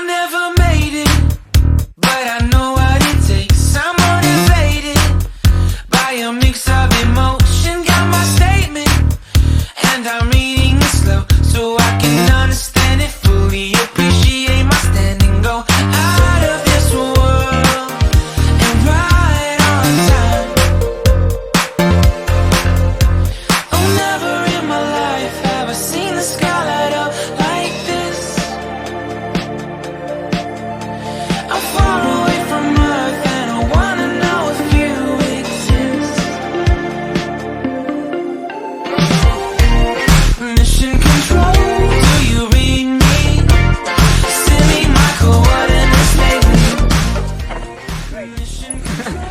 never made it, but I know what it takes. I'm motivated by a mix of emotion. Got my statement, and I'm reading it slow so I can understand it fully. Appreciate my standing, go out of this world and right on time. Oh, never in my life have I seen the sky light up like this. I'm far away from Earth and I wanna know if you exist. Mission control, do you read me? Send me my coordinates lately. Mission control,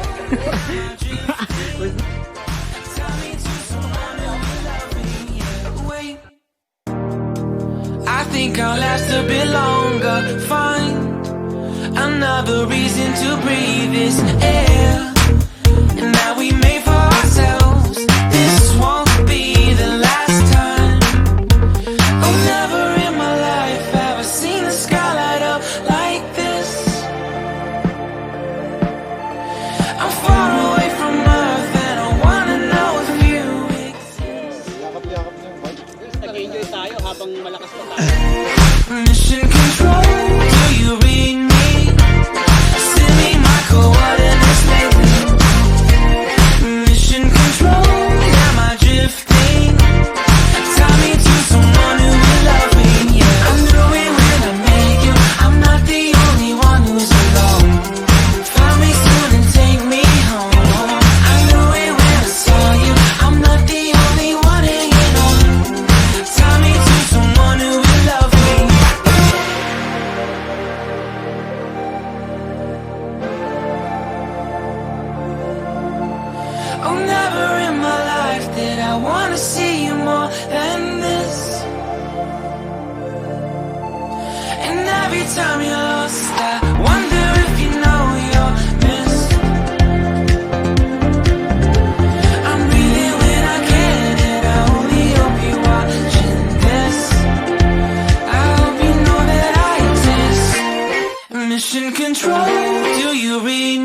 tell me to someone who will love me. Yeah, wait, I think I'll last a bit longer. Find another reason to breathe this air, and that we made for ourselves. This won't be the last time. Oh, never in my life have I seen the sky light up like this. I'm far away from Earth and I wanna know if you exist. Nag-enjoy tayo habang malakas pa tayo. Mission control, do you read me? Send me my coordinates lately. Mission control, am I drifting? Tie me to someone who will love me. Yeah, I knew it when I met you. I'm not the only one who's alone. Find me soon and take me home. I knew it when I saw you. I'm not the only one hanging on. Tie me to someone who will love me. Oh, never in my life did I wanna see you more than this. And every time you're lost, I wonder if you know you're missed. I'm breathing when I can, and I only hope you're watching this. I hope you know that I exist. Mission control, do you read